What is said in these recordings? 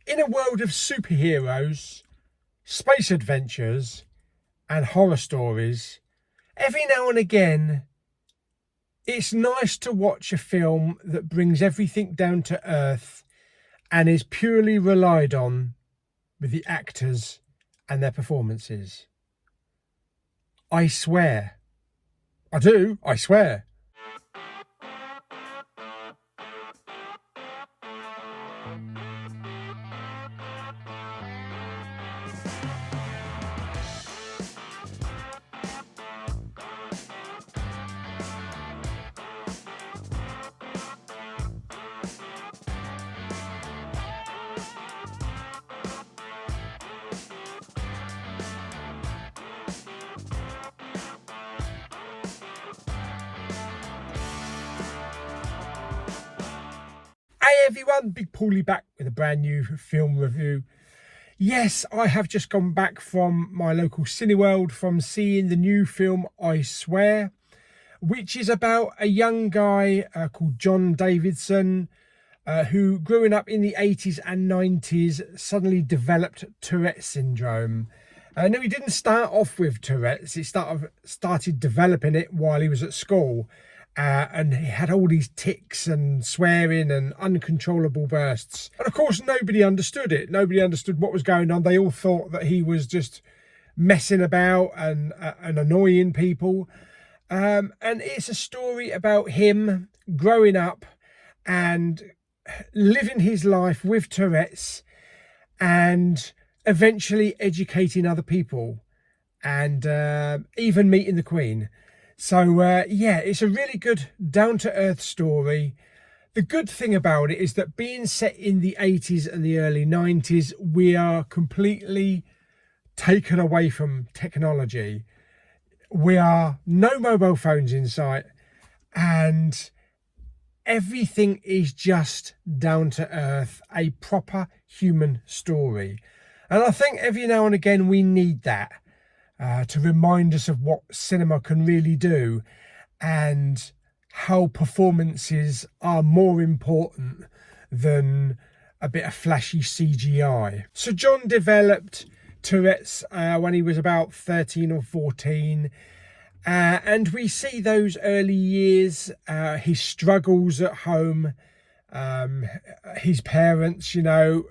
In a world of superheroes, space adventures and horror stories, every now and again it's nice to watch a film that brings everything down to earth and is purely relied on with the actors and their performances. I swear. I do, I swear. Hey everyone, Big Pauly back with a brand new film review. Yes, I have just gone back from my local Cineworld from seeing the new film I Swear, which is about a young guy called John Davidson who, growing up in the 80s and 90s, suddenly developed Tourette syndrome. No, he didn't start off with Tourette's. He started developing it while he was at school. And he had all these tics and swearing and uncontrollable bursts. And of course, nobody understood it. Nobody understood what was going on. They all thought that he was just messing about and annoying people. And it's a story about him growing up and living his life with Tourette's and eventually educating other people and even meeting the Queen. So, yeah, it's a really good down-to-earth story. The good thing about it is that being set in the 80s and the early 90s, we are completely taken away from technology. We are no mobile phones in sight, and everything is just down-to-earth, a proper human story. And I think every now and again we need that. To remind us of what cinema can really do and how performances are more important than a bit of flashy CGI. So John developed Tourette's when he was about 13 or 14. And we see those early years, his struggles at home, his parents, you know,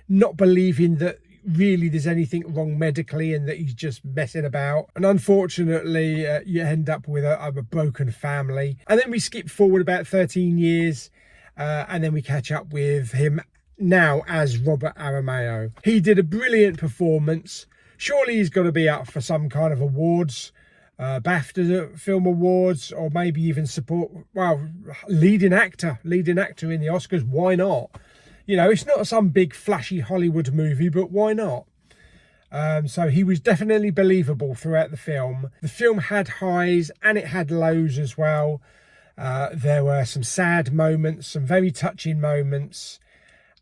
not believing that really there's anything wrong medically and that he's just messing about, and unfortunately you end up with a broken family. And then we skip forward about 13 years and then we catch up with him now as Robert Aramayo. He did a brilliant performance. Surely he's got to be up for some kind of awards, BAFTA Film Awards, or maybe even leading actor in the Oscars. Why not? You know, it's not some big flashy Hollywood movie, but why not? So he was definitely believable throughout the film. The film had highs and it had lows as well. There were some sad moments, some very touching moments,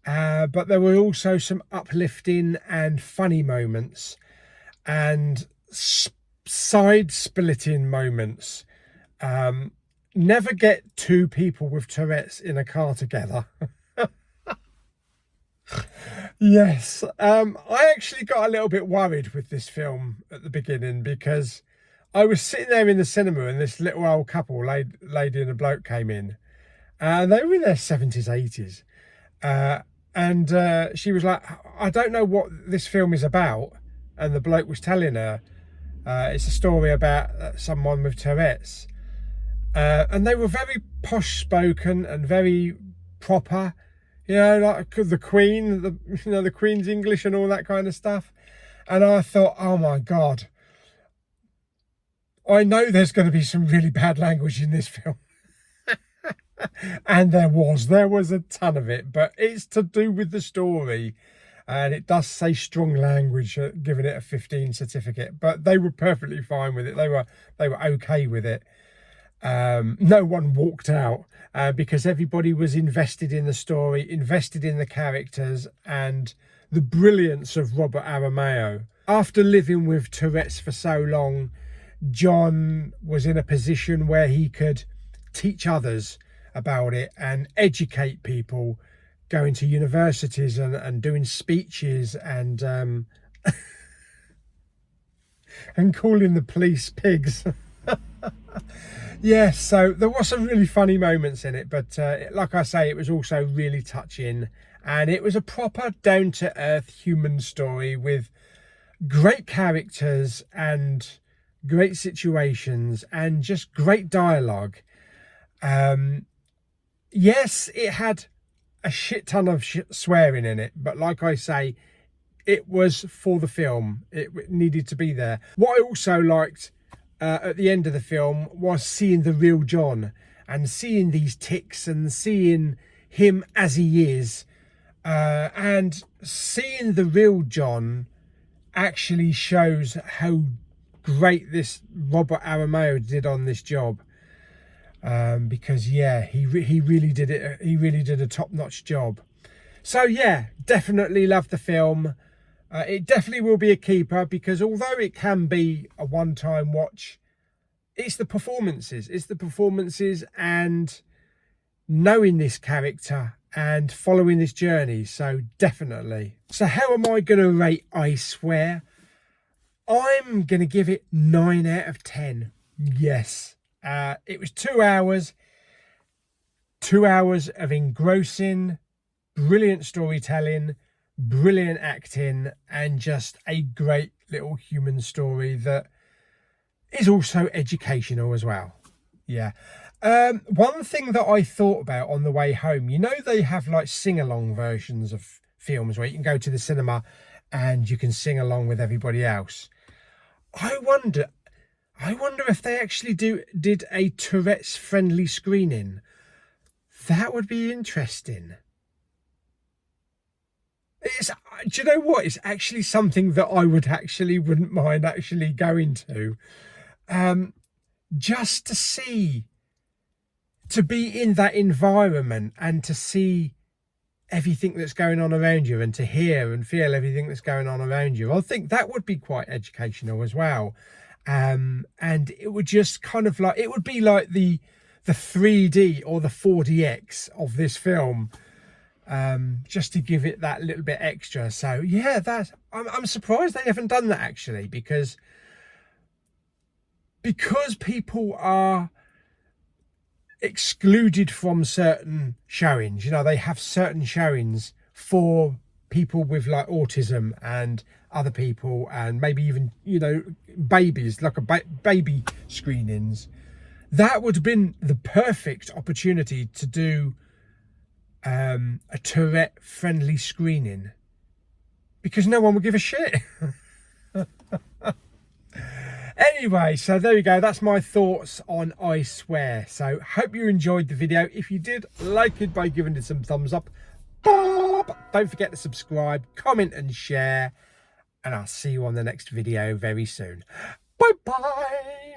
but there were also some uplifting and funny moments and side-splitting moments. Never get two people with Tourette's in a car together. Yes, I actually got a little bit worried with this film at the beginning because I was sitting there in the cinema and this little old couple, lady and a bloke, came in. They were in their 70s, 80s. And she was like, I don't know what this film is about. And the bloke was telling her, it's a story about someone with Tourette's. And they were very posh-spoken and very proper. You know, like the Queen, the Queen's English and all that kind of stuff. And I thought, oh my God, I know there's going to be some really bad language in this film. And there was a ton of it, but it's to do with the story. And it does say strong language, giving it a 15 certificate, but they were perfectly fine with it. They were okay with it. No one walked out because everybody was invested in the story, invested in the characters and the brilliance of Robert Aramayo. After living with Tourette's for so long, John was in a position where he could teach others about it and educate people going to universities and doing speeches and and calling the police pigs. Yes, so there was some really funny moments in it, but like I say, it was also really touching, and it was a proper down-to-earth human story with great characters and great situations and just great dialogue. Yes, it had a shit ton of swearing in it, but like I say, it was for the film. It needed to be there. What I also liked at the end of the film was seeing the real John and seeing these tics and seeing him as he is, and seeing the real John actually shows how great this Robert Aramayo did on this job, because yeah, he really did it. He really did a top-notch job. So yeah, definitely love the film. It definitely will be a keeper, because although it can be a one-time watch, it's the performances. It's the performances and knowing this character and following this journey. So definitely. So how am I going to rate I Swear? I'm going to give it 9 out of 10. Yes. It was 2 hours. 2 hours of engrossing, brilliant storytelling, brilliant acting, and just a great little human story that is also educational as well. Yeah. One thing that I thought about on the way home, you know, they have like sing-along versions of films where you can go to the cinema and you can sing along with everybody else. I wonder if they actually did a Tourette's friendly screening. That would be interesting. Do you know what? It's actually something that I wouldn't mind actually going to. Just to see, to be in that environment and to see everything that's going on around you and to hear and feel everything that's going on around you. I think that would be quite educational as well. And it would just kind of like, it would be like the 3D or the 4DX of this film, just to give it that little bit extra. So yeah, I'm surprised they haven't done that actually, because people are excluded from certain showings. You know, they have certain showings for people with like autism and other people, and maybe even, you know, babies, like baby screenings. That would have been the perfect opportunity to do a Tourette friendly screening, because no one would give a shit. Anyway, so there we go. That's my thoughts on I Swear. So hope you enjoyed the video. If you did, like it by giving it some thumbs up. Don't forget to subscribe, comment and share. And I'll see you on the next video very soon. Bye bye.